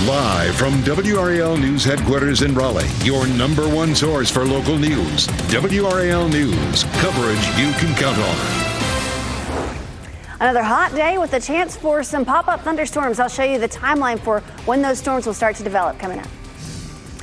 Live from WRAL News headquarters in Raleigh, your number one source for local news. WRAL News, coverage you can count on. Another hot day with a chance for some pop-up thunderstorms. I'll show you the timeline for when those storms will start to develop coming up.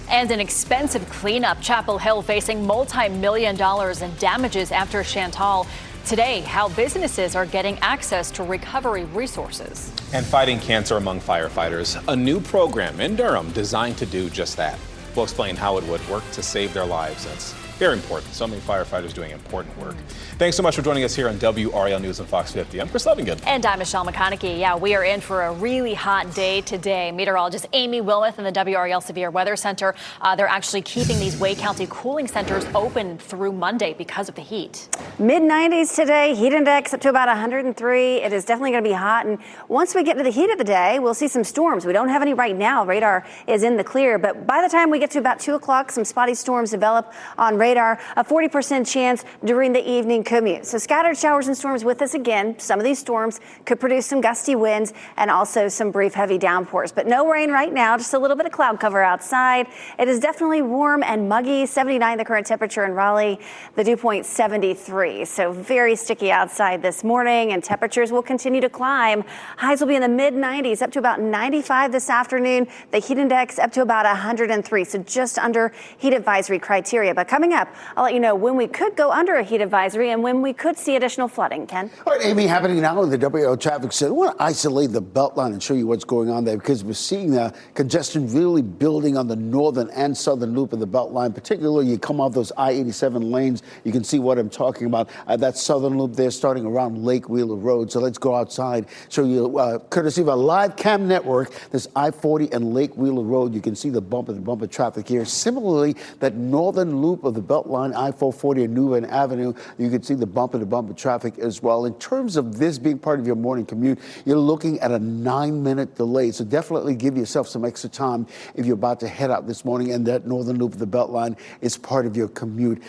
And an expensive cleanup. Chapel Hill facing multi-million dollars in damages after Chantal. Today, how businesses are getting access to recovery resources. And fighting cancer among firefighters. A new program in Durham designed to do just that. We'll explain how it would work to save their lives. That's very important. So many firefighters doing important work. Thanks so much for joining us here on WRAL News and Fox 50. I'm Chris Levingood. And I'm Michelle McConaughey. Yeah, we are in for a really hot day today. Meteorologist Amy Wilmoth in the WRAL Severe Weather Center. They're actually keeping these Wake County cooling centers open through Monday because of the heat. Mid-90s today, heat index up to about 103. It is definitely going to be hot. And once we get to the heat of the day, we'll see some storms. We don't have any right now. Radar is in the clear. But by the time we get to about 2 o'clock, some spotty storms develop on radar. A 40% chance during the evening commute. So scattered showers and storms with us again. Some of these storms could produce some gusty winds and also some brief heavy downpours. But no rain right now, just a little bit of cloud cover outside. It is definitely warm and muggy. 79 the current temperature in Raleigh. The dew point 73. So very sticky outside this morning, and temperatures will continue to climb. Highs will be in the mid-90s up to about 95 this afternoon. The heat index up to about 103. So just under heat advisory criteria. But coming up, I'll let you know when we could go under a heat advisory and when we could see additional flooding. Ken? All right, Amy, happening now in the WRAL traffic center. I want to isolate the Beltline and show you what's going on there because we're seeing congestion really building on the northern and southern loop of the Beltline. Particularly, you come off those I-87 lanes, you can see what I'm talking about. That southern loop there starting around Lake Wheeler Road. So let's go outside, show you, courtesy of our live cam network, this I-40 and Lake Wheeler Road. You can see the bumper traffic here. Similarly, that northern loop of the Beltline, I-440 and New Inn Avenue, you can see the bumper-to-bumper traffic as well. In terms of this being part of your morning commute, you're looking at a 9-minute delay. So definitely give yourself some extra time if you're about to head out this morning and that northern loop of the Beltline is part of your commute.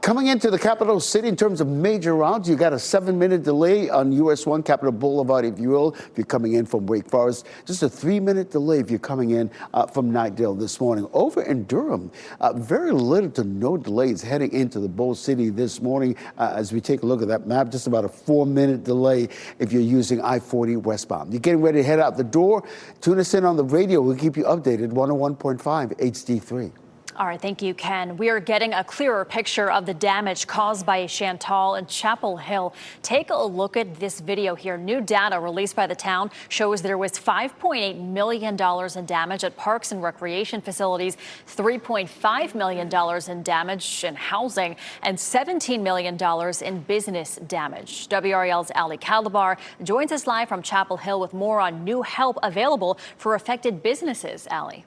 Coming into the capital city in terms of major routes, you got a 7-minute delay on US 1 Capitol Boulevard, if you will, if you're coming in from Wake Forest. Just a 3-minute delay if you're coming in from Knightdale this morning. Over in Durham, very little to no delays heading into the Bowl City this morning. As we take a look at that map, just about a 4-minute delay if you're using I-40 westbound. You're getting ready to head out the door. Tune us in on the radio. We'll keep you updated. 101.5 HD3. All right, thank you, Ken. We are getting a clearer picture of the damage caused by Chantal and Chapel Hill. Take a look at this video here. New data released by the town shows there was $5.8 million in damage at parks and recreation facilities, $3.5 million in damage in housing, and $17 million in business damage. WRAL's Ali Calabar joins us live from Chapel Hill with more on new help available for affected businesses. Ali.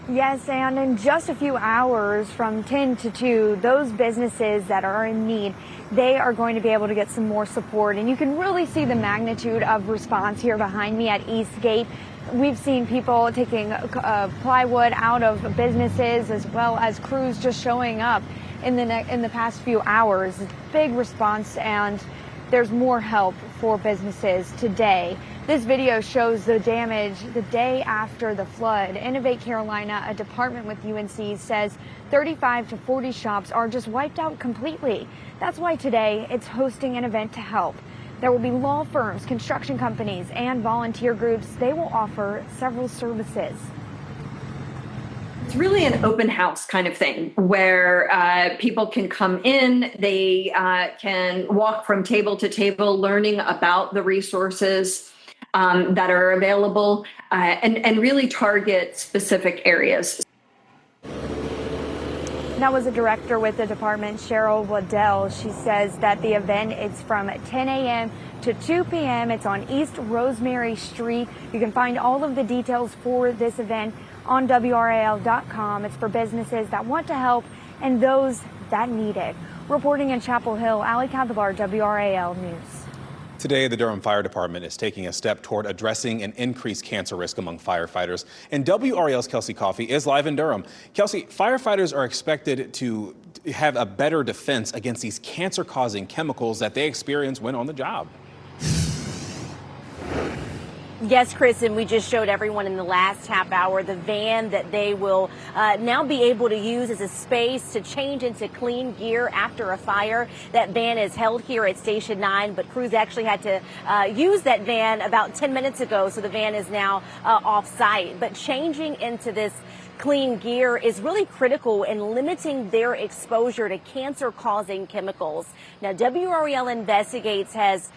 Yes, and in just a few hours from 10 to 2, those businesses that are in need, they are going to be able to get some more support. And you can really see the magnitude of response here behind me at Eastgate. We've seen people taking plywood out of businesses as well as crews just showing up in the past few hours. Big response, and there's more help for businesses today. This video shows the damage the day after the flood. Innovate Carolina, a department with UNC, says 35 to 40 shops are just wiped out completely. That's why today it's hosting an event to help. There will be law firms, construction companies, and volunteer groups. They will offer several services. It's really an open house kind of thing where people can come in, they can walk from table to table learning about the resources that are available and really target specific areas. That was a director with the department, Cheryl Waddell. She says that the event is from 10 a.m. to 2 p.m. It's on East Rosemary Street. You can find all of the details for this event on WRAL.com. It's for businesses that want to help and those that need it. Reporting in Chapel Hill, Ali Calabar, WRAL News. Today, the Durham Fire Department is taking a step toward addressing an increased cancer risk among firefighters. And WRAL's Kelsey Coffey is live in Durham. Kelsey, firefighters are expected to have a better defense against these cancer-causing chemicals that they experience when on the job. Yes, Chris, and we just showed everyone in the last half hour the van that they will now be able to use as a space to change into clean gear after a fire. That van is held here at Station 9, but crews actually had to use that van about 10 minutes ago, so the van is now off-site. But changing into this clean gear is really critical in limiting their exposure to cancer-causing chemicals. Now, WRAL Investigates has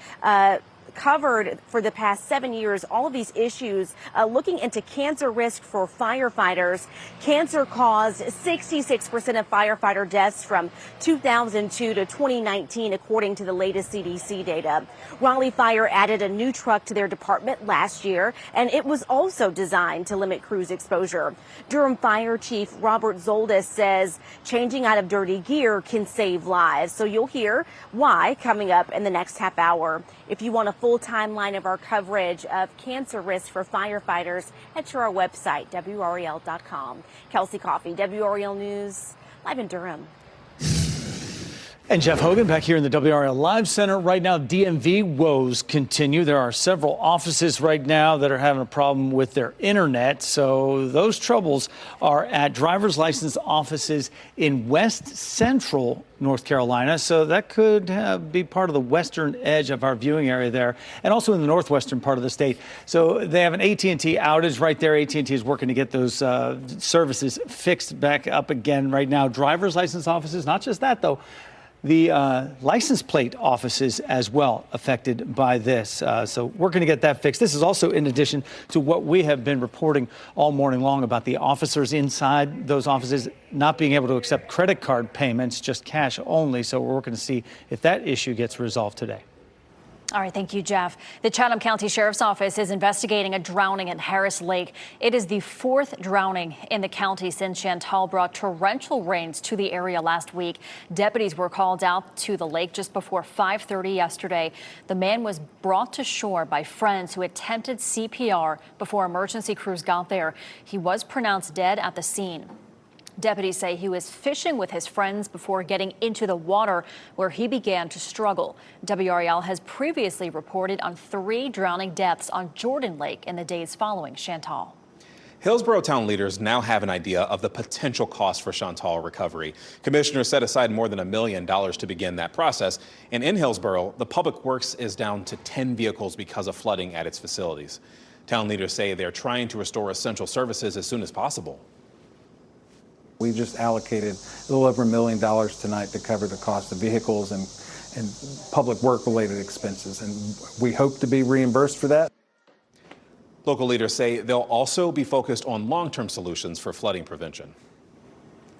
covered for the past 7 years all of these issues, looking into cancer risk for firefighters. Cancer caused 66% of firefighter deaths from 2002 to 2019, according to the latest CDC data. Raleigh Fire added a new truck to their department last year, and it was also designed to limit crews' exposure. Durham Fire Chief Robert Zoldis says changing out of dirty gear can save lives. So you'll hear why coming up in the next half hour. If you want a full timeline of our coverage of cancer risk for firefighters, head to our website, WRAL.com. Kelsey Coffey, WRAL News, live in Durham. And Jeff Hogan back here in the WRAL Live Center. Right now, DMV woes continue. There are several offices right now that are having a problem with their internet. So those troubles are at driver's license offices in West Central North Carolina. So that could be part of the western edge of our viewing area there, and also in the northwestern part of the state. So they have an AT&T outage right there. AT&T is working to get those services fixed back up again right now. Driver's license offices, not just that, though. The license plate offices as well affected by this. So we're going to get that fixed. This is also in addition to what we have been reporting all morning long about the officers inside those offices not being able to accept credit card payments, just cash only. So we're working to see if that issue gets resolved today. All right, thank you, Jeff. The Chatham County Sheriff's Office is investigating a drowning at Harris Lake. It is the fourth drowning in the county since Chantal brought torrential rains to the area last week. Deputies were called out to the lake just before 5:30 yesterday. The man was brought to shore by friends who attempted CPR before emergency crews got there. He was pronounced dead at the scene. Deputies say he was fishing with his friends before getting into the water, where he began to struggle. WRAL has previously reported on 3 drowning deaths on Jordan Lake in the days following Chantal. Hillsborough town leaders now have an idea of the potential cost for Chantal recovery. Commissioners set aside more than $1 million to begin that process. And in Hillsborough, the Public Works is down to 10 vehicles because of flooding at its facilities. Town leaders say they're trying to restore essential services as soon as possible. We just allocated a little over $1 million tonight to cover the cost of vehicles and public work-related expenses, and we hope to be reimbursed for that. Local leaders say they'll also be focused on long-term solutions for flooding prevention.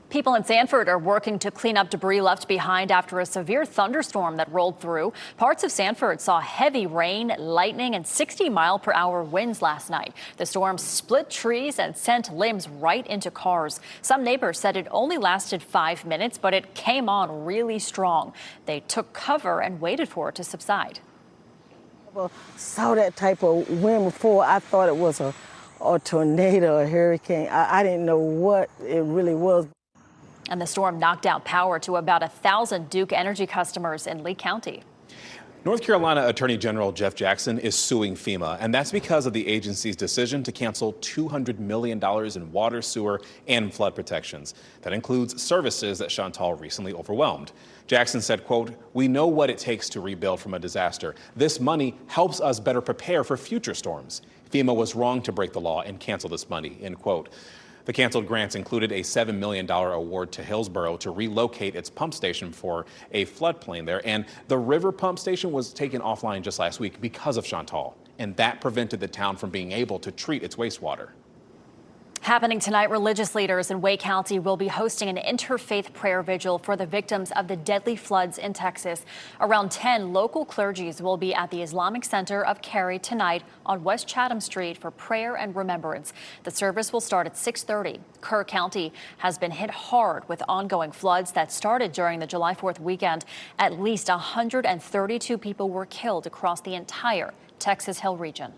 People in Sanford are working to clean up debris left behind after a severe thunderstorm that rolled through. Parts of Sanford saw heavy rain, lightning, and 60-mile-per-hour winds last night. The storm split trees and sent limbs right into cars. Some neighbors said it only lasted 5 minutes, but it came on really strong. They took cover and waited for it to subside. I saw that type of wind before. I thought it was a tornado, a hurricane. I didn't know what it really was. And the storm knocked out power to about 1,000 Duke Energy customers in Lee County. North Carolina Attorney General Jeff Jackson is suing FEMA, and that's because of the agency's decision to cancel $200 million in water, sewer, and flood protections. That includes services that Chantal recently overwhelmed. Jackson said, quote, "We know what it takes to rebuild from a disaster. This money helps us better prepare for future storms. FEMA was wrong to break the law and cancel this money," end quote. The canceled grants included a $7 million award to Hillsborough to relocate its pump station for a floodplain there. And the river pump station was taken offline just last week because of Chantal. And that prevented the town from being able to treat its wastewater. Happening tonight, religious leaders in Wake County will be hosting an interfaith prayer vigil for the victims of the deadly floods in Texas. Around 10 local clergies will be at the Islamic Center of Cary tonight on West Chatham Street for prayer and remembrance. The service will start at 6:30. Kerr County has been hit hard with ongoing floods that started during the July 4th weekend. At least 132 people were killed across the entire Texas Hill region.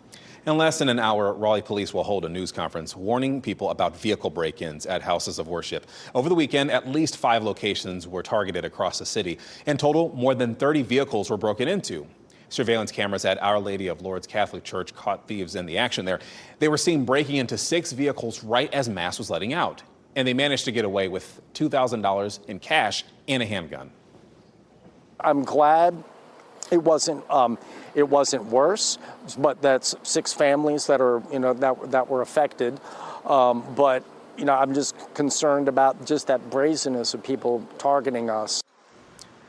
In less than an hour, Raleigh police will hold a news conference warning people about vehicle break-ins at houses of worship. Over the weekend, at least 5 locations were targeted across the city. In total, more than 30 vehicles were broken into. Surveillance cameras at Our Lady of Lourdes Catholic Church caught thieves in the action there. They were seen breaking into 6 vehicles right as Mass was letting out. And they managed to get away with $2,000 in cash and a handgun. I'm glad it wasn't worse, but that's 6 families that are, that were affected. But, I'm just concerned about just that brazenness of people targeting us.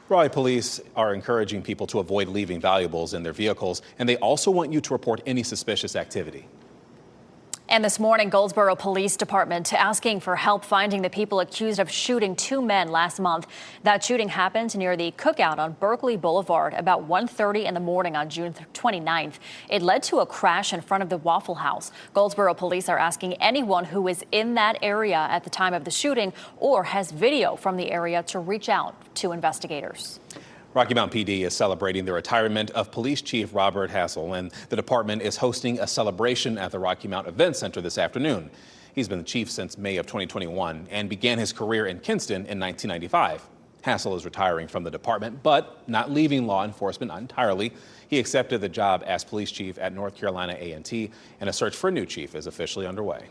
Raleigh police are encouraging people to avoid leaving valuables in their vehicles, and they also want you to report any suspicious activity. And this morning, Goldsboro Police Department asking for help finding the people accused of shooting 2 men last month. That shooting happened near the Cookout on Berkeley Boulevard about 1:30 in the morning on June 29th. It led to a crash in front of the Waffle House. Goldsboro police are asking anyone who was in that area at the time of the shooting or has video from the area to reach out to investigators. Rocky Mount PD is celebrating the retirement of Police Chief Robert Hassel, and the department is hosting a celebration at the Rocky Mount Event Center this afternoon. He's been the chief since May of 2021 and began his career in Kinston in 1995. Hassel is retiring from the department, but not leaving law enforcement entirely. He accepted the job as police chief at North Carolina A&T, and a search for a new chief is officially underway.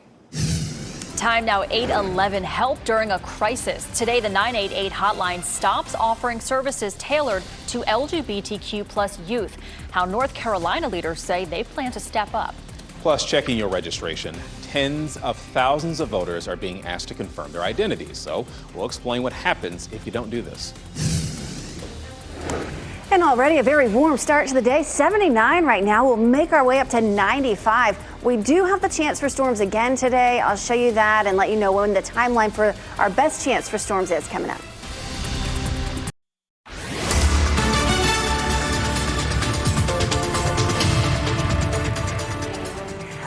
Time now 8:11. Help during a crisis. Today, the 988 hotline stops offering services tailored to LGBTQ+ youth. How North Carolina leaders say they plan to step up. Plus, checking your registration. Tens of thousands of voters are being asked to confirm their identities. So we'll explain what happens if you don't do this. And already a very warm start to the day. 79 right now. We'll make our way up to 95. We do have the chance for storms again today. I'll show you that and let you know when the timeline for our best chance for storms is coming up.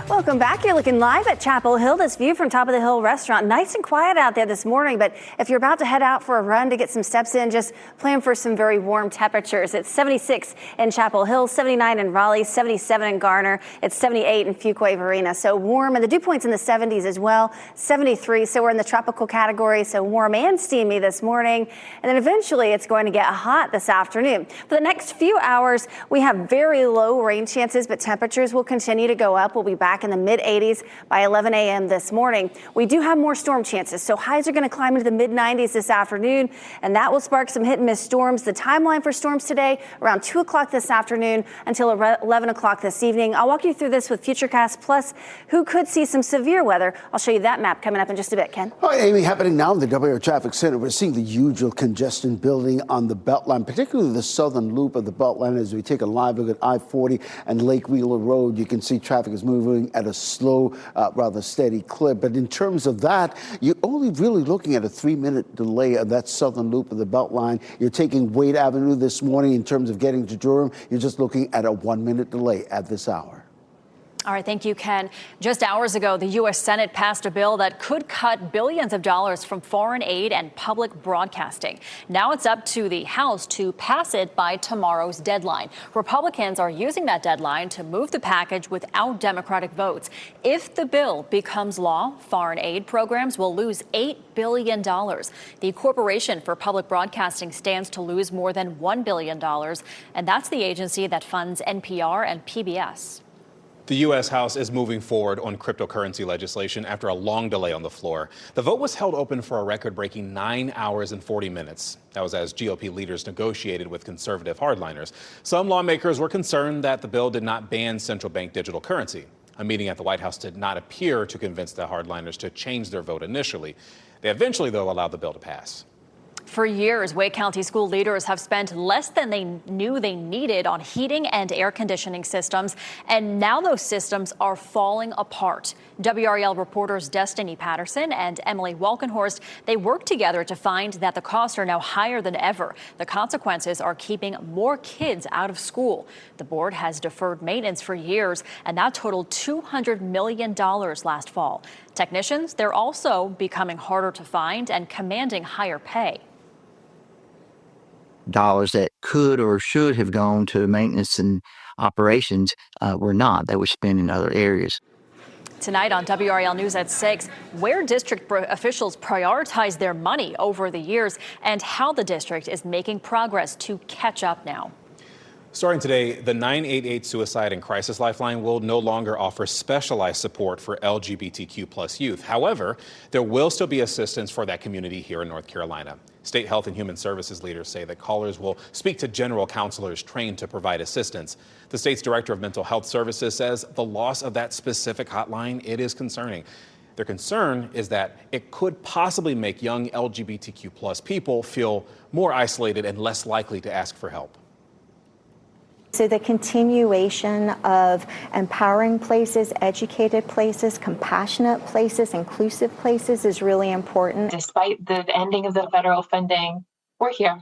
Welcome back. You're looking live at Chapel Hill. This view from Top of the Hill restaurant. Nice and quiet out there this morning, but if you're about to head out for a run to get some steps in, just plan for some very warm temperatures. It's 76 in Chapel Hill, 79 in Raleigh, 77 in Garner. It's 78 in Fuquay Varina. So warm, and the dew point's in the 70s as well. 73, so we're in the tropical category, so warm and steamy this morning. And then eventually it's going to get hot this afternoon. For the next few hours, we have very low rain chances, but temperatures will continue to go up. We'll be back in the mid-80s by 11 a.m. this morning. We do have more storm chances, so highs are going to climb into the mid-90s this afternoon, and that will spark some hit-and-miss storms. The timeline for storms today, around 2 o'clock this afternoon until 11 o'clock this evening. I'll walk you through this with Futurecast Plus, who could see some severe weather. I'll show you that map coming up in just a bit, Ken. All right, Amy, happening now in the WRAL Traffic Center. We're seeing the usual congestion building on the Beltline, particularly the southern loop of the Beltline. As we take a live look at I-40 and Lake Wheeler Road, you can see traffic is moving at a slow, rather steady clip. But in terms of that, you're only really looking at a 3-minute delay of that southern loop of the Beltline. You're taking Wade Avenue this morning in terms of getting to Durham. You're just looking at a 1-minute delay at this hour. All right, thank you, Ken. Just hours ago, the U.S. Senate passed a bill that could cut billions of dollars from foreign aid and public broadcasting. Now it's up to the House to pass it by tomorrow's deadline. Republicans are using that deadline to move the package without Democratic votes. If the bill becomes law, foreign aid programs will lose $8 billion. The Corporation for Public Broadcasting stands to lose more than $1 billion, and that's the agency that funds NPR and PBS. The U.S. House is moving forward on cryptocurrency legislation after a long delay on the floor. The vote was held open for a record-breaking 9 hours and 40 minutes. That was as GOP leaders negotiated with conservative hardliners. Some lawmakers were concerned that the bill did not ban central bank digital currency. A meeting at the White House did not appear to convince the hardliners to change their vote initially. They eventually, though, allowed the bill to pass. For years, Wake County school leaders have spent less than they knew they needed on heating and air conditioning systems, and now those systems are falling apart. WRAL reporters Destiny Patterson and Emily Walkenhorst, they worked together to find that the costs are now higher than ever. The consequences are keeping more kids out of school. The board has deferred maintenance for years, and that totaled $200 million last fall. Technicians, they're also becoming harder to find and commanding higher pay. Dollars that could or should have gone to maintenance and operations were not. They were spent in other areas. Tonight on WRAL News at 6, where district officials prioritize their money over the years and how the district is making progress to catch up now. Starting today, the 988 Suicide and Crisis Lifeline will no longer offer specialized support for LGBTQ plus youth. However, there will still be assistance for that community here in North Carolina. State Health and Human Services leaders say that callers will speak to general counselors trained to provide assistance. The state's Director of Mental Health Services says the loss of that specific hotline, it is concerning. Their concern is that it could possibly make young LGBTQ plus people feel more isolated and less likely to ask for help. So the continuation of empowering places, educated places, compassionate places, inclusive places is really important. Despite the ending of the federal funding, we're here.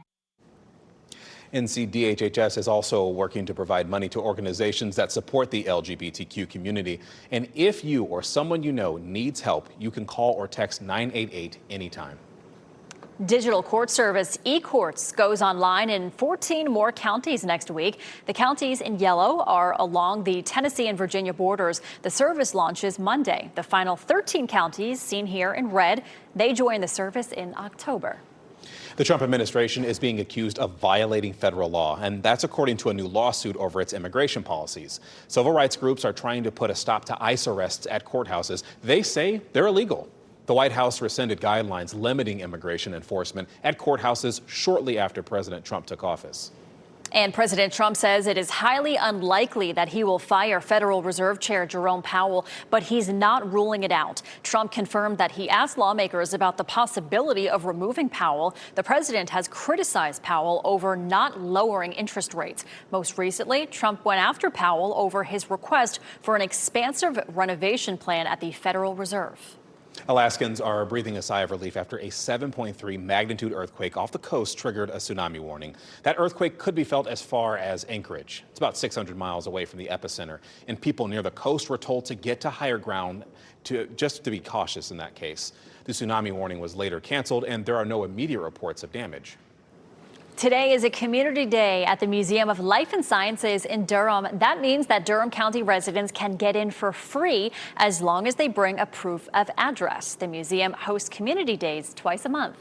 NCDHHS is also working to provide money to organizations that support the LGBTQ community. And if you or someone you know needs help, you can call or text 988 anytime. Digital court service eCourts goes online in 14 more counties next week. The counties in yellow are along the Tennessee and Virginia borders. The service launches Monday. The final 13 counties seen here in red, they join the service in October. The Trump administration is being accused of violating federal law, and that's according to a new lawsuit over its immigration policies. Civil rights groups are trying to put a stop to ICE arrests at courthouses. They say they're illegal. The White House rescinded guidelines limiting immigration enforcement at courthouses shortly after President Trump took office. And President Trump says it is highly unlikely that he will fire Federal Reserve Chair Jerome Powell, but he's not ruling it out. Trump confirmed that he asked lawmakers about the possibility of removing Powell. The president has criticized Powell over not lowering interest rates. Most recently, Trump went after Powell over his request for an expansive renovation plan at the Federal Reserve. Alaskans are breathing a sigh of relief after a 7.3 magnitude earthquake off the coast triggered a tsunami warning. That earthquake could be felt as far as Anchorage. It's about 600 miles away from the epicenter, and people near the coast were told to get to higher ground just to be cautious in that case. The tsunami warning was later canceled, and there are no immediate reports of damage. Today is a community day at the Museum of Life and Sciences in Durham. That means that Durham County residents can get in for free as long as they bring a proof of address. The museum hosts community days twice a month.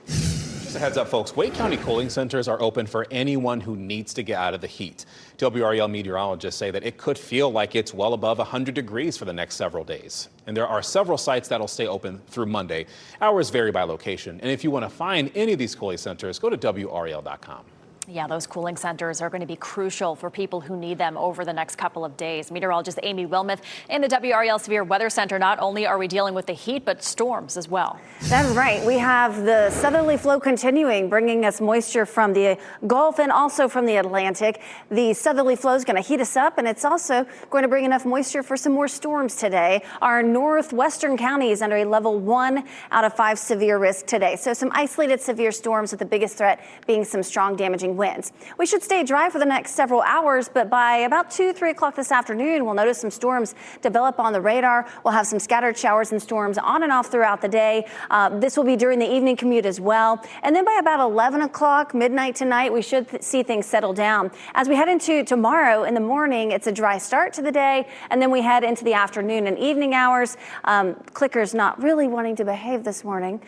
Just a heads up, folks, Wake County cooling centers are open for anyone who needs to get out of the heat. WRAL meteorologists say that it could feel like it's well above 100 degrees for the next several days. And there are several sites that'll stay open through Monday. Hours vary by location. And if you want to find any of these cooling centers, go to WRAL.com. Yeah, those cooling centers are going to be crucial for people who need them over the next couple of days. Meteorologist Amy Wilmoth in the WRAL Severe Weather Center. Not only are we dealing with the heat, but storms as well. That is right. We have the southerly flow continuing, bringing us moisture from the Gulf and also from the Atlantic. The southerly flow is going to heat us up, and it's also going to bring enough moisture for some more storms today. Our northwestern counties under a level 1 out of 5 severe risk today. So some isolated severe storms, with the biggest threat being some strong damaging winds. We should stay dry for the next several hours, but by about 2-3 o'clock this afternoon, we'll notice some storms develop on the radar. We'll have some scattered showers and storms on and off throughout the day. This will be during the evening commute as well. And then by about 11 o'clock, midnight tonight, we should see things settle down. As we head into tomorrow in the morning, it's a dry start to the day, and then we head into the afternoon and evening hours. Clicker's not really wanting to behave this morning.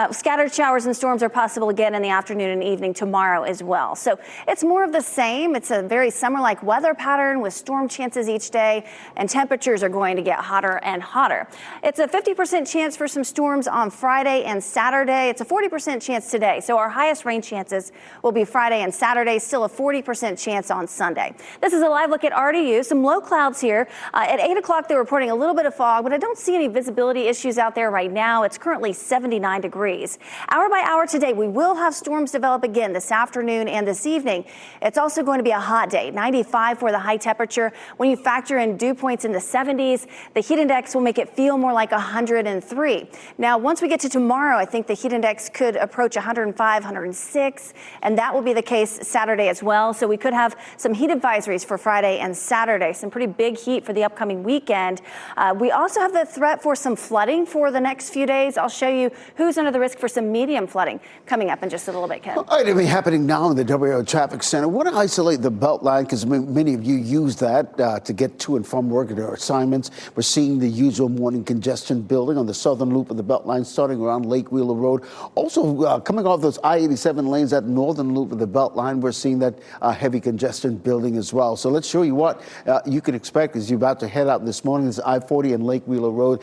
Scattered showers and storms are possible again in the afternoon and evening tomorrow as well. So it's more of the same. It's a very summer-like weather pattern with storm chances each day, and temperatures are going to get hotter and hotter. It's a 50% chance for some storms on Friday and Saturday. It's a 40% chance today. So our highest rain chances will be Friday and Saturday, still a 40% chance on Sunday. This is a live look at RDU. Some low clouds here. At 8 o'clock, they're reporting a little bit of fog, but I don't see any visibility issues out there right now. It's currently 79 degrees. Hour by hour today, we will have storms develop again this afternoon and this evening. It's also going to be a hot day, 95 for the high temperature. When you factor in dew points in the 70s, the heat index will make it feel more like 103. Now, once we get to tomorrow, I think the heat index could approach 105, 106, and that will be the case Saturday as well. So we could have some heat advisories for Friday and Saturday, some pretty big heat for the upcoming weekend. We also have the threat for some flooding for the next few days. I'll show you who's under the risk for some medium flooding coming up in just a little bit, Ken. All right, I mean, happening now in the WRAL Traffic Center. I want to isolate the Beltline because many of you use that to get to and from work or assignments. We're seeing the usual morning congestion building on the southern loop of the Beltline, starting around Lake Wheeler Road. Also, coming off those I-87 lanes, that northern loop of the Beltline, we're seeing that heavy congestion building as well. So let's show you what you can expect as you're about to head out this morning. This I-40 and Lake Wheeler Road.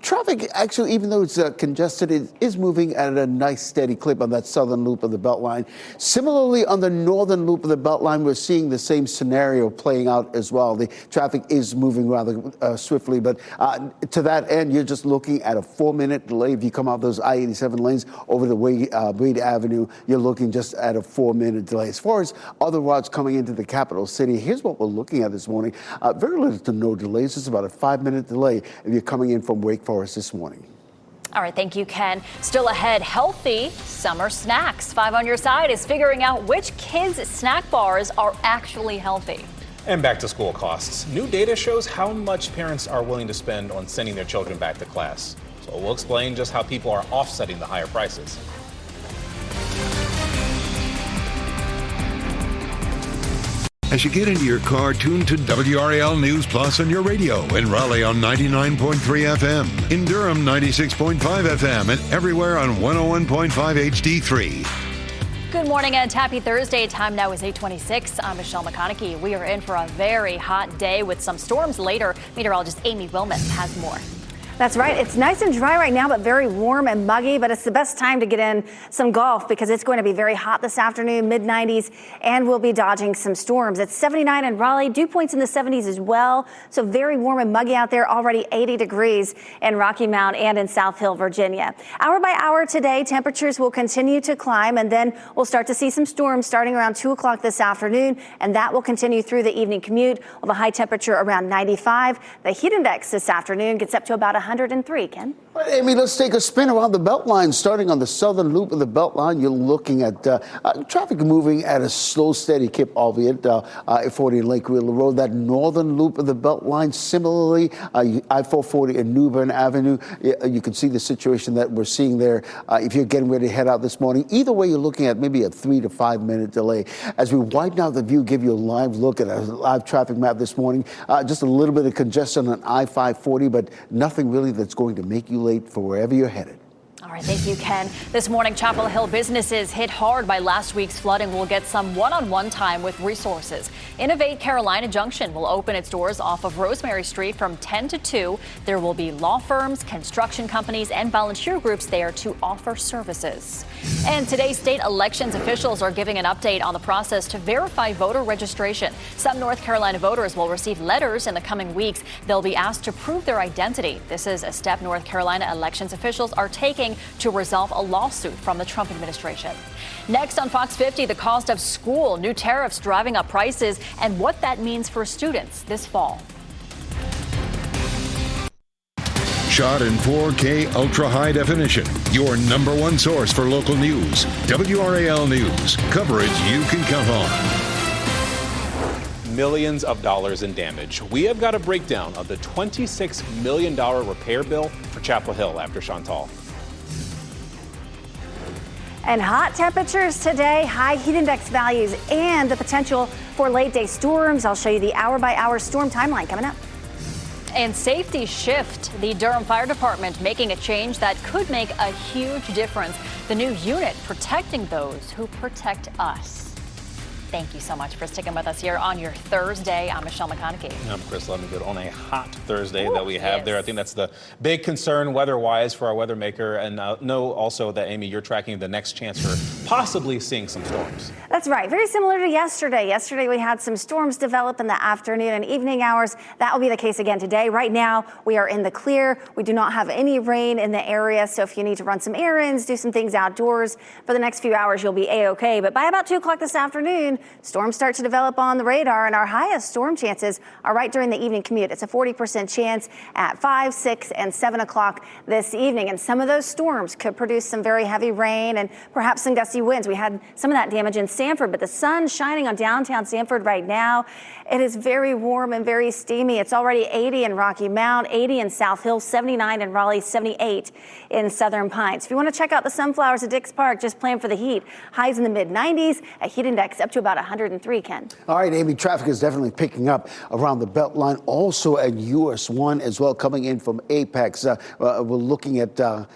Traffic, actually, even though it's congested, it is moving at a nice steady clip on that southern loop of the Beltline. Similarly, on the northern loop of the Beltline, we're seeing the same scenario playing out as well. The traffic is moving rather swiftly, but to that end, you're just looking at a 4-minute delay. If you come out those I-87 lanes over the Wade Avenue, you're looking just at a 4-minute delay. As far as other routes coming into the capital city, here's what we're looking at this morning. Very little to no delays. It's about a 5-minute delay if you're coming in from Wake Forest this morning. All right, thank you, Ken. Still ahead, healthy summer snacks. 5 on your side is figuring out which kids' snack bars are actually healthy. And back to school costs. New data shows how much parents are willing to spend on sending their children back to class. So we'll explain just how people are offsetting the higher prices. As you get into your car, tune to WRAL News Plus on your radio. In Raleigh on 99.3 FM. In Durham, 96.5 FM. And everywhere on 101.5 HD3. Good morning and happy Thursday. Time now is 8:26. I'm Michelle McConaughey. We are in for a very hot day with some storms later. Meteorologist Amy Wilman has more. That's right. It's nice and dry right now, but very warm and muggy. But it's the best time to get in some golf because it's going to be very hot this afternoon, mid-90s, and we'll be dodging some storms. It's 79 in Raleigh, dew points in the 70s as well. So very warm and muggy out there, already 80 degrees in Rocky Mount and in South Hill, Virginia. Hour by hour today, temperatures will continue to climb, and then we'll start to see some storms starting around 2 o'clock this afternoon, and that will continue through the evening commute with a high temperature around 95. The heat index this afternoon gets up to about 103, Ken. Right, Amy, let's take a spin around the Beltline. Starting on the southern loop of the Beltline, you're looking at traffic moving at a slow, steady clip, albeit I-40 and Lake Wheeler Road. That northern loop of the Beltline, similarly, I-440 and New Bern Avenue. You can see the situation that we're seeing there if you're getting ready to head out this morning. Either way, you're looking at maybe a 3 to 5 minute delay. As we widen out the view, give you a live look at a live traffic map this morning. Just a little bit of congestion on I-540, but nothing really that's going to make you late for wherever you're headed. All right, thank you, Ken. This morning, Chapel Hill businesses hit hard by last week's flooding will get some one-on-one time with resources. Innovate Carolina Junction will open its doors off of Rosemary Street from 10 to 2. There will be law firms, construction companies, and volunteer groups there to offer services. And today, state elections officials are giving an update on the process to verify voter registration. Some North Carolina voters will receive letters in the coming weeks. They'll be asked to prove their identity. This is a step North Carolina elections officials are taking to resolve a lawsuit from the Trump administration. Next on Fox 50, the cost of school, new tariffs driving up prices, and what that means for students this fall. Shot in 4K ultra high definition. Your number one source for local news. WRAL News. Coverage you can count on. Millions of dollars in damage. We have got a breakdown of the $26 million repair bill for Chapel Hill after Chantal. And hot temperatures today, high heat index values, and the potential for late day storms. I'll show you the hour by hour storm timeline coming up. And safety shift. The Durham Fire Department making a change that could make a huge difference. The new unit protecting those who protect us. Thank you so much for sticking with us here on your Thursday. I'm Michelle McConaughey. I'm Chris Lemongood on a hot Thursday that we have there. I think that's the big concern weather-wise for our weather maker. And know also that, Amy, you're tracking the next chance for possibly seeing some storms. That's right. Very similar to yesterday. Yesterday we had some storms develop in the afternoon and evening hours. That will be the case again today. Right now we are in the clear. We do not have any rain in the area. So if you need to run some errands, do some things outdoors for the next few hours, you'll be A-OK. But by about 2 o'clock this afternoon, storms start to develop on the radar, and our highest storm chances are right during the evening commute. It's a 40% chance at 5, 6, and 7 o'clock this evening. And some of those storms could produce some very heavy rain and perhaps some gusty winds. We had some of that damage in Sanford, but the sun's shining on downtown Sanford right now. It is very warm and very steamy. It's already 80 in Rocky Mount, 80 in South Hill, 79 in Raleigh, 78 in Southern Pines. If you want to check out the sunflowers at Dix Park, just plan for the heat. Highs in the mid-90s, a heat index up to about 103, Ken. All right, Amy, traffic is definitely picking up around the Beltline, also at US 1 as well, coming in from Apex. We're looking at the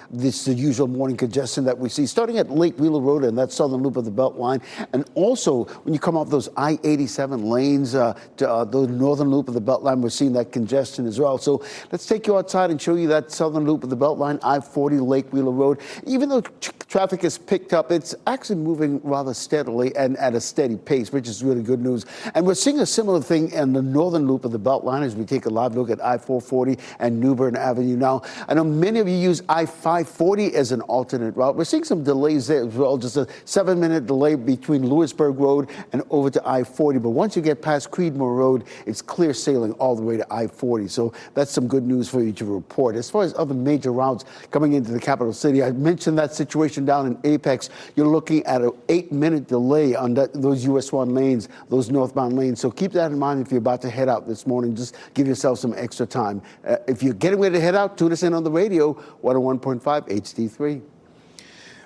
usual morning congestion that we see, starting at Lake Wheeler Road and that southern loop of the Beltline. And also, when you come off those I-87 lanes to the northern loop of the Beltline, we're seeing that congestion as well. So let's take you outside and show you that southern loop of the Beltline, I-40 Lake Wheeler Road. Even though traffic has picked up, it's actually moving rather steadily and at a steady pace, which is really good news. And we're seeing a similar thing in the northern loop of the Beltline as we take a live look at I-440 and New Bern Avenue now. I know many of you use I-540 as an alternate route. We're seeing some delays there as well, just a 7-minute delay between Lewisburg Road and over to I-40. But once you get past Creedmoor Road, it's clear sailing all the way to I-40. So that's some good news for you to report. As far as other major routes coming into the capital city, I mentioned that situation down in Apex. You're looking at an 8-minute delay on those US 1 lanes, those northbound lanes. So keep that in mind if you're about to head out this morning. Just give yourself some extra time. If you're getting ready to head out, tune us in on the radio, 101.5 HD3.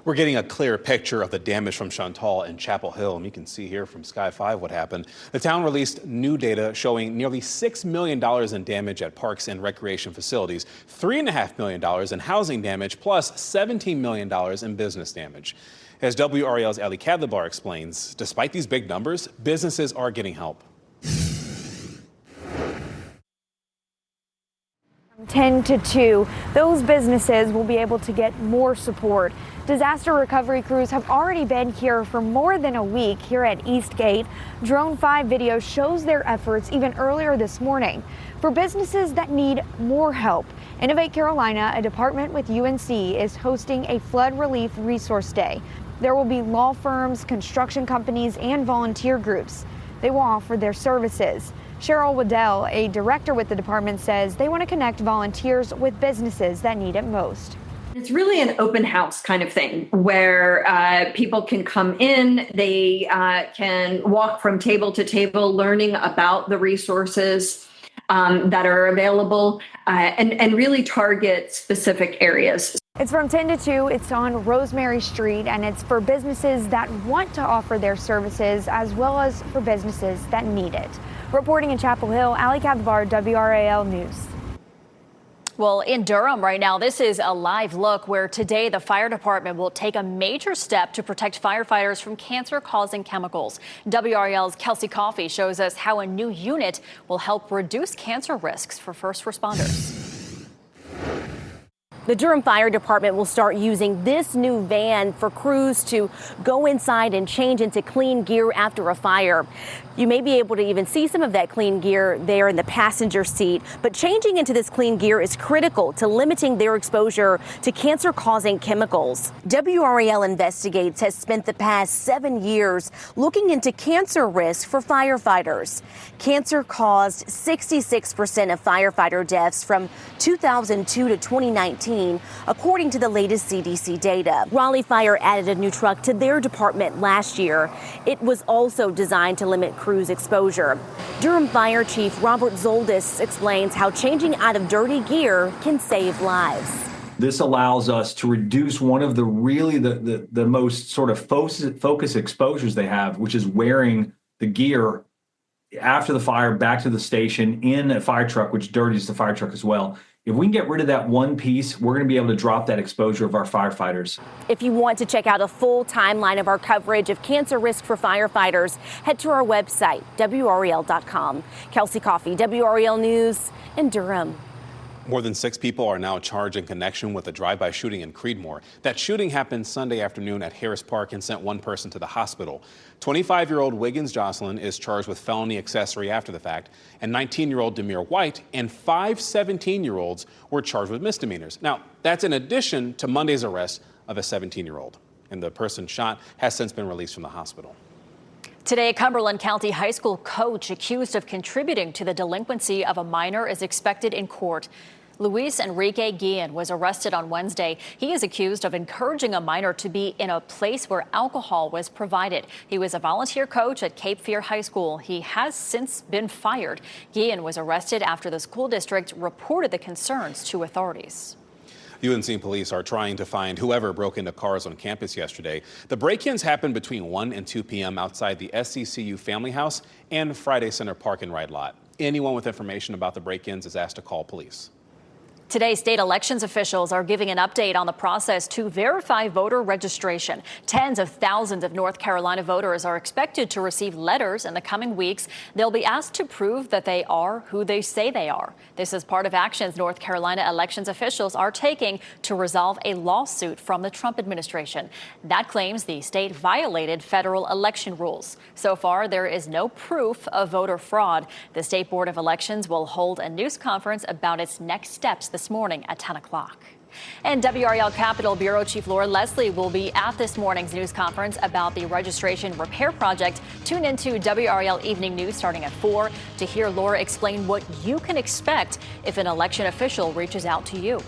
We're getting a clear picture of the damage from Chantal and Chapel Hill, and you can see here from Sky 5 what happened. The town released new data showing nearly $6 million in damage at parks and recreation facilities, $3.5 million in housing damage, plus $17 million in business damage. As WRAL's Ali Kadlabar explains, despite these big numbers, businesses are getting help. 10 to 2, those businesses will be able to get more support. Disaster recovery crews have already been here for more than a week here at Eastgate. Drone 5 video shows their efforts even earlier this morning. For businesses that need more help, Innovate Carolina, a department with UNC, is hosting a flood relief resource day. There will be law firms, construction companies, and volunteer groups. They will offer their services. Cheryl Waddell, a director with the department, says they want to connect volunteers with businesses that need it most. It's really an open house kind of thing where people can come in, they can walk from table to table learning about the resources that are available and really target specific areas. It's from 10 to 2. It's on Rosemary Street, and it's for businesses that want to offer their services as well as for businesses that need it. Reporting in Chapel Hill, Ali Kadlabar, WRAL News. Well, in Durham right now, this is a live look where today the fire department will take a major step to protect firefighters from cancer-causing chemicals. WRAL's Kelsey Coffey shows us how a new unit will help reduce cancer risks for first responders. The Durham Fire Department will start using this new van for crews to go inside and change into clean gear after a fire. You may be able to even see some of that clean gear there in the passenger seat, but changing into this clean gear is critical to limiting their exposure to cancer-causing chemicals. WRAL Investigates has spent the past 7 years looking into cancer risk for firefighters. Cancer caused 66% of firefighter deaths from 2002 to 2019, according to the latest CDC data. Raleigh Fire added a new truck to their department last year. It was also designed to limit crews exposure. Durham Fire Chief Robert Zoldis explains how changing out of dirty gear can save lives. This allows us to reduce one of the most sort of focus exposures they have, which is wearing the gear after the fire back to the station in a fire truck, which dirties the fire truck as well. If we can get rid of that one piece, we're going to be able to drop that exposure of our firefighters. If you want to check out a full timeline of our coverage of cancer risk for firefighters, head to our website, WRAL.com. Kelsey Coffey, WRAL News in Durham. More than 6 people are now charged in connection with a drive-by shooting in Creedmoor. That shooting happened Sunday afternoon at Harris Park and sent one person to the hospital. 25-year-old Wiggins Jocelyn is charged with felony accessory after the fact, and 19-year-old Demir White and 5 17-year-olds were charged with misdemeanors. Now, that's in addition to Monday's arrest of a 17-year-old. And the person shot has since been released from the hospital. Today, Cumberland County High School coach accused of contributing to the delinquency of a minor is expected in court. Luis Enrique Guillen was arrested on Wednesday. He is accused of encouraging a minor to be in a place where alcohol was provided. He was a volunteer coach at Cape Fear High School. He has since been fired. Guillen was arrested after the school district reported the concerns to authorities. UNC police are trying to find whoever broke into cars on campus yesterday. The break-ins happened between 1 and 2 p.m. outside the SCCU Family House and Friday Center Park and Ride lot. Anyone with information about the break-ins is asked to call police. Today, state elections officials are giving an update on the process to verify voter registration. Tens of thousands of North Carolina voters are expected to receive letters in the coming weeks. They'll be asked to prove that they are who they say they are. This is part of actions North Carolina elections officials are taking to resolve a lawsuit from the Trump administration that claims the state violated federal election rules. So far, there is no proof of voter fraud. The State Board of Elections will hold a news conference about its next steps this morning at 10 o'clock. And WRAL Capitol Bureau Chief Laura Leslie will be at this morning's news conference about the registration repair project. Tune into WRAL Evening News starting at 4 to hear Laura explain what you can expect if an election official reaches out to you.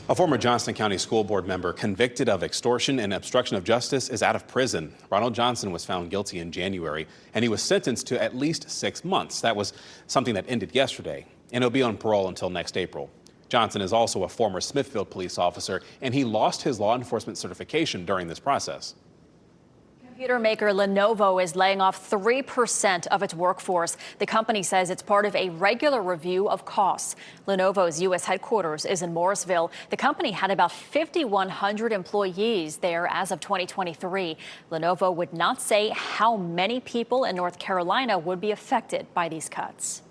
A former Johnston County School Board member convicted of extortion and obstruction of justice is out of prison. Ronald Johnson was found guilty in January, and he was sentenced to at least 6 months. That was something that ended yesterday, and he'll be on parole until next April. Johnson is also a former Smithfield police officer, and he lost his law enforcement certification during this process. Computer maker Lenovo is laying off 3% of its workforce. The company says it's part of a regular review of costs. Lenovo's U.S. headquarters is in Morrisville. The company had about 5,100 employees there as of 2023. Lenovo would not say how many people in North Carolina would be affected by these cuts.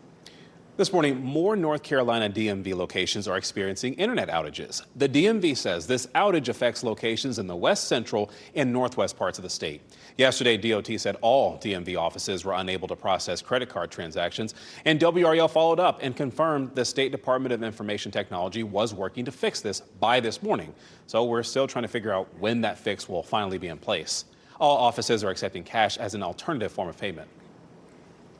This morning, more North Carolina DMV locations are experiencing internet outages. The DMV says this outage affects locations in the west central and northwest parts of the state. Yesterday, DOT said all DMV offices were unable to process credit card transactions, and WRAL followed up and confirmed the State Department of Information Technology was working to fix this by this morning. So we're still trying to figure out when that fix will finally be in place. All offices are accepting cash as an alternative form of payment.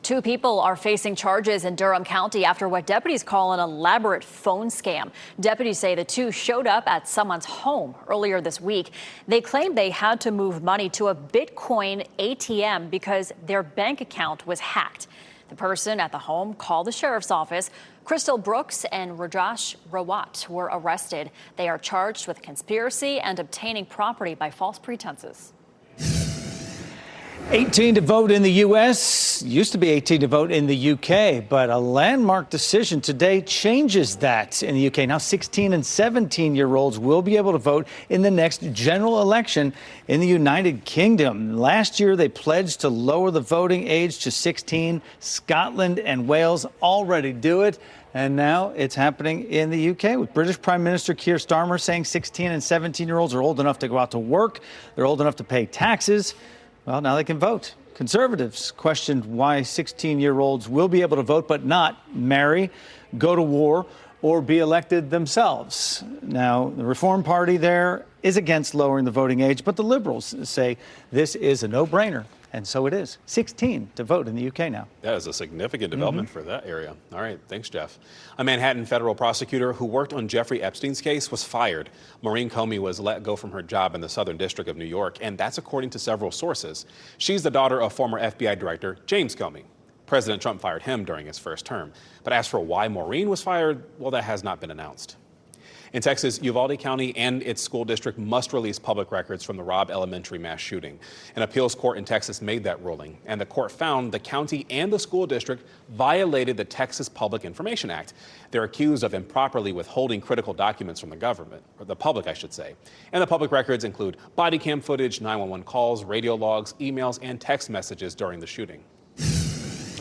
2 people are facing charges in Durham County after what deputies call an elaborate phone scam. Deputies say the 2 showed up at someone's home earlier this week. They claimed they had to move money to a Bitcoin ATM because their bank account was hacked. The person at the home called the sheriff's office. Crystal Brooks and Rajesh Rawat were arrested. They are charged with conspiracy and obtaining property by false pretenses. 18 to vote in the U.S., used to be 18 to vote in the U.K., but a landmark decision today changes that in the U.K. Now 16 and 17-year-olds will be able to vote in the next general election in the United Kingdom. Last year, they pledged to lower the voting age to 16. Scotland and Wales already do it. And now it's happening in the U.K. with British Prime Minister Keir Starmer saying 16 and 17-year-olds are old enough to go out to work. They're old enough to pay taxes. Well, now they can vote. Conservatives questioned why 16-year-olds will be able to vote but not marry, go to war, or be elected themselves. Now, the Reform Party there is against lowering the voting age, but the Liberals say this is a no-brainer. And so it is. 16 to vote in the UK now. That is a significant development for that area. All right. Thanks, Jeff. A Manhattan federal prosecutor who worked on Jeffrey Epstein's case was fired. Maureen Comey was let go from her job in the Southern District of New York, and that's according to several sources. She's the daughter of former FBI Director James Comey. President Trump fired him during his first term. But as for why Maureen was fired, well, that has not been announced. In Texas, Uvalde County and its school district must release public records from the Robb Elementary mass shooting. An appeals court in Texas made that ruling, and the court found the county and the school district violated the Texas Public Information Act. They're accused of improperly withholding critical documents from the government, or the public, I should say. And the public records include body cam footage, 911 calls, radio logs, emails, and text messages during the shooting.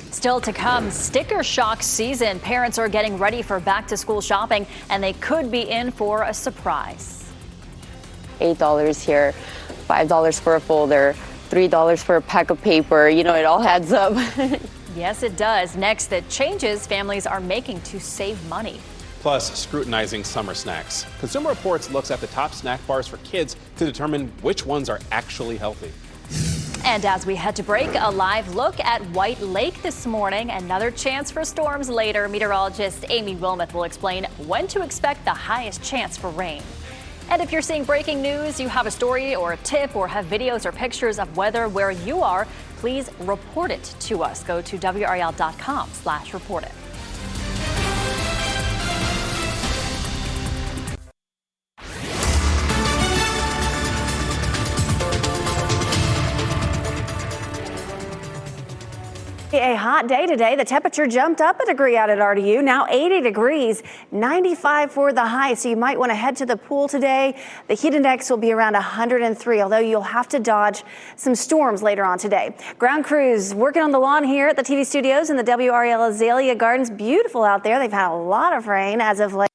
Still to come, sticker shock season. Parents are getting ready for back-to-school shopping, and they could be in for a surprise. $8 here, $5 for a folder, $3 for a pack of paper. You know, it all adds up. Yes, it does. Next, the changes families are making to save money. Plus, scrutinizing summer snacks. Consumer Reports looks at the top snack bars for kids to determine which ones are actually healthy. And as we head to break, a live look at White Lake this morning. Another chance for storms later. Meteorologist Amy Wilmoth will explain when to expect the highest chance for rain. And if you're seeing breaking news, you have a story or a tip or have videos or pictures of weather where you are, please report it to us. Go to WRAL.com/report it. A hot day today. The temperature jumped up a degree out at RDU. Now 80 degrees, 95 for the high. So you might want to head to the pool today. The heat index will be around 103, although you'll have to dodge some storms later on today. Ground crews working on the lawn here at the TV studios in the WRAL Azalea Gardens. Beautiful out there. They've had a lot of rain as of late.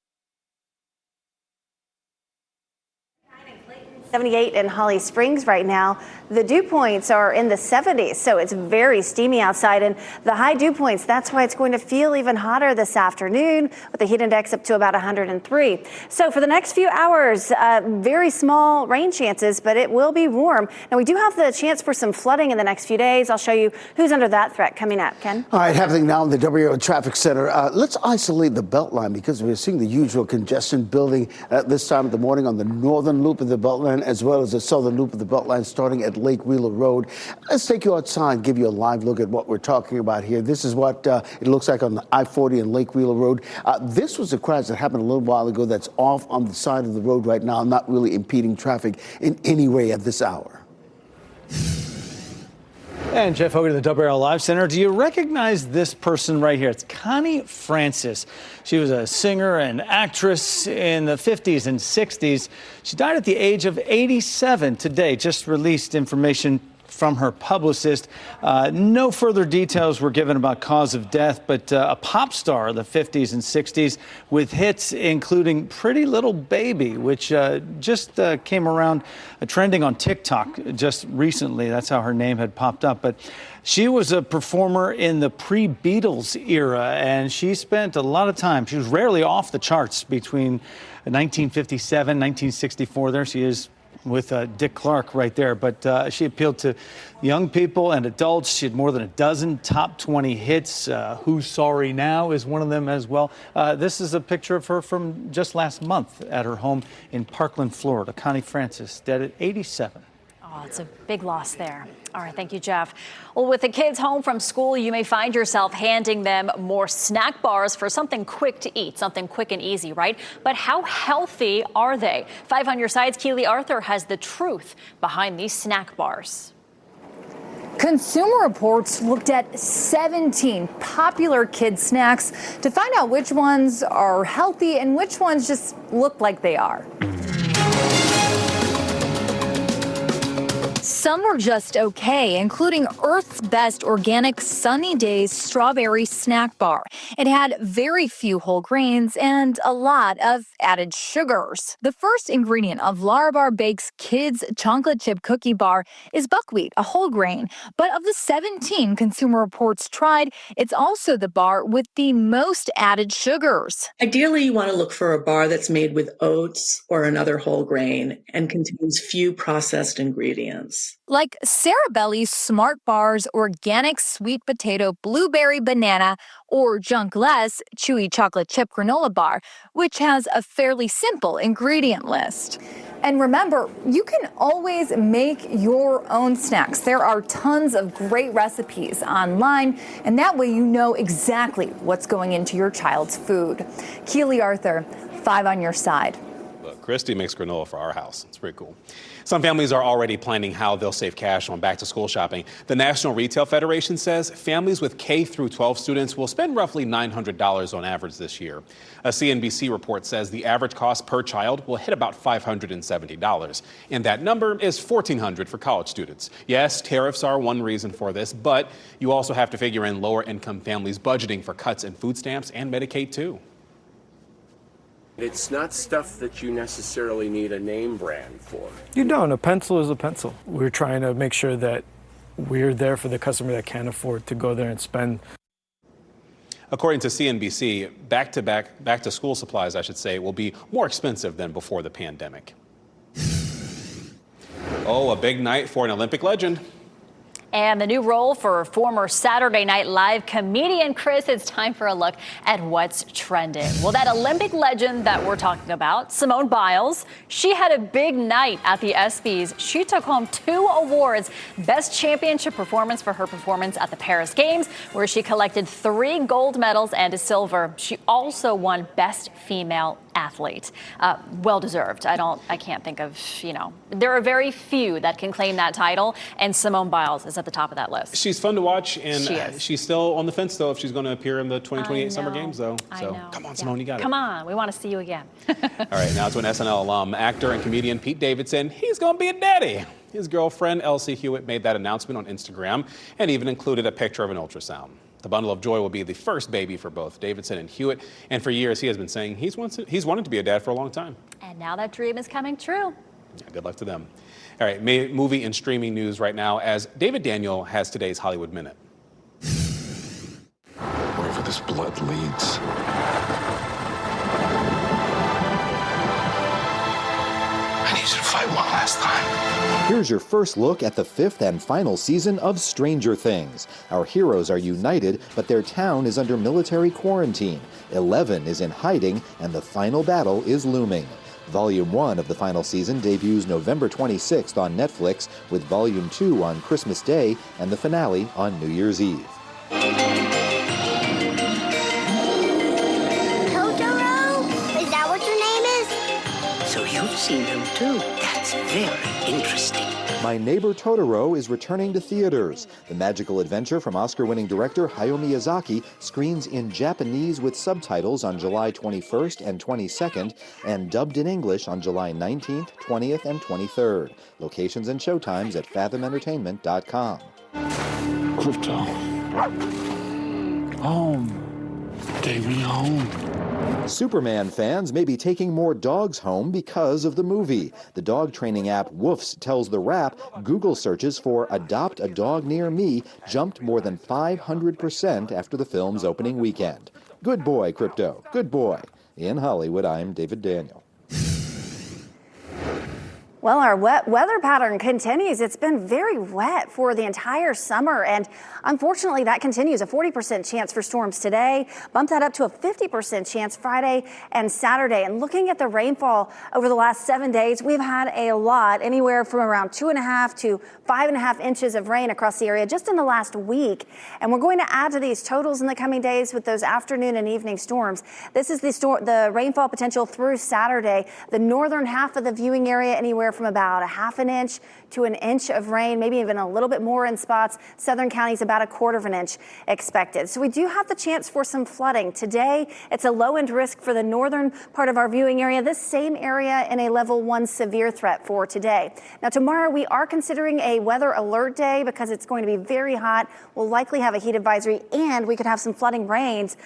78 in Holly Springs right now. The dew points are in the 70s, so it's very steamy outside. And the high dew points, that's why it's going to feel even hotter this afternoon with the heat index up to about 103. So for the next few hours, very small rain chances, but it will be warm. Now, we do have the chance for some flooding in the next few days. I'll show you who's under that threat coming up. Ken? All right, happening now in the WRAL Traffic Center. Let's isolate the Beltline because we're seeing the usual congestion building at this time of the morning on the northern loop of the Beltline, as well as the southern loop of the Beltline starting at Lake Wheeler Road. Let's take you outside and give you a live look at what we're talking about here. This is what it looks like on the I-40 and Lake Wheeler Road. This was a crash that happened a little while ago that's off on the side of the road right now, not really impeding traffic in any way at this hour. And Jeff Hogan at the WRAL Live Center. Do you recognize this person right here? It's Connie Francis. She was a singer and actress in the 50s and 60s. She died at the age of 87 today. Just released information from her publicist. No further details were given about cause of death, but a pop star of the 50s and 60s with hits including Pretty Little Baby, which just came around trending on TikTok just recently. That's how her name had popped up. But she was a performer in the pre-Beatles era, and she spent a lot of time. She was rarely off the charts between 1957, 1964. There she is with Dick Clark right there. But she appealed to young people and adults. She had more than a dozen top 20 hits. Who's Sorry Now is one of them as well. This is a picture of her from just last month at her home in Parkland, Florida. Connie Francis, dead at 87. Oh, it's a big loss there. All right, thank you, Jeff. Well, with the kids home from school, you may find yourself handing them more snack bars for something quick to eat, something quick and easy, right? But how healthy are they? 5 on your sides, Keely Arthur has the truth behind these snack bars. Consumer Reports looked at 17 popular kid snacks to find out which ones are healthy and which ones just look like they are. Some were just okay, including Earth's Best Organic Sunny Days Strawberry Snack Bar. It had very few whole grains and a lot of added sugars. The first ingredient of Larabar Bake's Kids Chocolate Chip Cookie Bar is buckwheat, a whole grain. But of the 17 Consumer Reports tried, it's also the bar with the most added sugars. Ideally, you want to look for a bar that's made with oats or another whole grain and contains few processed ingredients. Like Sarabelli's Smart Bars Organic Sweet Potato Blueberry Banana or Junkless Chewy Chocolate Chip Granola Bar, which has a fairly simple ingredient list. And remember, you can always make your own snacks. There are tons of great recipes online, and that way you know exactly what's going into your child's food. Keely Arthur, 5 on your side. Look, Christy makes granola for our house. It's pretty cool. Some families are already planning how they'll save cash on back-to-school shopping. The National Retail Federation says families with K through 12 students will spend roughly $900 on average this year. A CNBC report says the average cost per child will hit about $570, and that number is $1,400 for college students. Yes, tariffs are one reason for this, but you also have to figure in lower-income families budgeting for cuts in food stamps and Medicaid, too. It's not stuff that you necessarily need a name brand for. You don't. A pencil is a pencil. We're trying to make sure that we're there for the customer that can't afford to go there and spend. According to CNBC, back to school supplies, I should say, will be more expensive than before the pandemic. Oh, a big night for an Olympic legend. And the new role for former Saturday Night Live comedian Chris, it's time for a look at what's trending. Well, that Olympic legend that we're talking about, Simone Biles, she had a big night at the ESPYs. She took home 2 awards, Best Championship Performance for her performance at the Paris Games, where she collected 3 gold medals and a silver. She also won Best Female Athlete. Well deserved. I can't think of, there are very few that can claim that title, and Simone Biles is at the top of that list. She's fun to watch, and She is. she's still on the fence, though, if she's going to appear in the 2028 Summer Games, though. So come on, Simone, you got it. Come on, we want to see you again. All right, now to an SNL alum, actor and comedian Pete Davidson. He's going to be a daddy. His girlfriend, Elsie Hewitt, made that announcement on Instagram and even included a picture of an ultrasound. The bundle of joy will be the first baby for both Davidson and Hewitt, and for years he has been saying he's wanted to be a dad for a long time. And now that dream is coming true. Yeah, good luck to them. All right, movie and streaming news right now, as David Daniel has today's Hollywood Minute. Wherever this blood leads. I need you to fight one last time. Here's your first look at the 5th and final season of Stranger Things. Our heroes are united, but their town is under military quarantine. 11 is in hiding, and the final battle is looming. Volume 1 of the final season debuts November 26th on Netflix, with Volume 2 on Christmas Day and the finale on New Year's Eve. Totoro? Is that what your name is? So you've seen him too. That's very interesting. My Neighbor Totoro is returning to theaters. The magical adventure from Oscar-winning director Hayao Miyazaki screens in Japanese with subtitles on July 21st and 22nd and dubbed in English on July 19th, 20th, and 23rd. Locations and showtimes at fathomentertainment.com. Crypto. Home. Take me home. Superman fans may be taking more dogs home because of the movie. The dog training app Woofs tells the Wrap Google searches for "Adopt a Dog Near Me" jumped more than 500% after the film's opening weekend. Good boy, Crypto. Good boy. In Hollywood, I'm David Daniel. Well, our wet weather pattern continues. It's been very wet for the entire summer, and unfortunately that continues. A 40% chance for storms today. Bump that up to a 50% chance Friday and Saturday. And looking at the rainfall over the last 7 days, we've had a lot, anywhere from around 2.5 to 5.5 inches of rain across the area just in the last week. And we're going to add to these totals in the coming days with those afternoon and evening storms. This is the rainfall potential through Saturday. The northern half of the viewing area, anywhere from about a 1/2 inch to 1 inch of rain, maybe even a little bit more in spots. Southern counties about 1/4 inch expected. So we do have the chance for some flooding. Today, it's a low end risk for the northern part of our viewing area. This same area in a level 1 severe threat for today. Now tomorrow we are considering a weather alert day because it's going to be very hot. We'll likely have a heat advisory and we could have some flooding rains.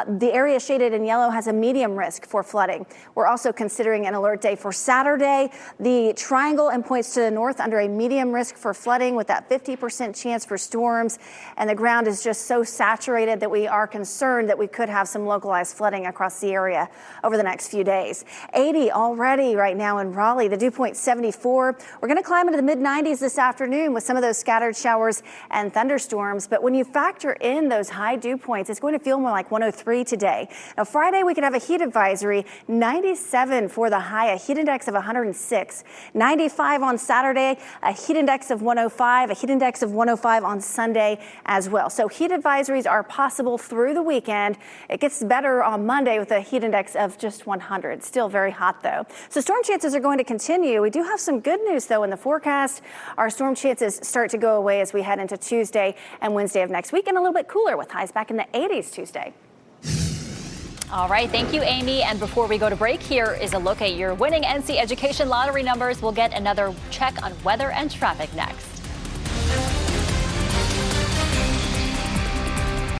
The area shaded in yellow has a medium risk for flooding. We're also considering an alert day for Saturday. The triangle and points to the north under a medium risk for flooding with that 50% chance for storms. And the ground is just so saturated that we are concerned that we could have some localized flooding across the area over the next few days. 80 already right now in Raleigh, the dew point 74. We're going to climb into the mid-90s this afternoon with some of those scattered showers and thunderstorms. But when you factor in those high dew points, it's going to feel more like 103 today. Now Friday, we could have a heat advisory, 97 for the high, a heat index of 106. 95 on Saturday, a heat index of 105, a heat index of 105 on Sunday as well. So heat advisories are possible through the weekend. It gets better on Monday with a heat index of just 100. Still very hot though. So storm chances are going to continue. We do have some good news though in the forecast. Our storm chances start to go away as we head into Tuesday and Wednesday of next week, and a little bit cooler with highs back in the 80s Tuesday. All right, thank you, Amy. And before we go to break, here is a look at your winning NC Education lottery numbers. We'll get another check on weather and traffic next.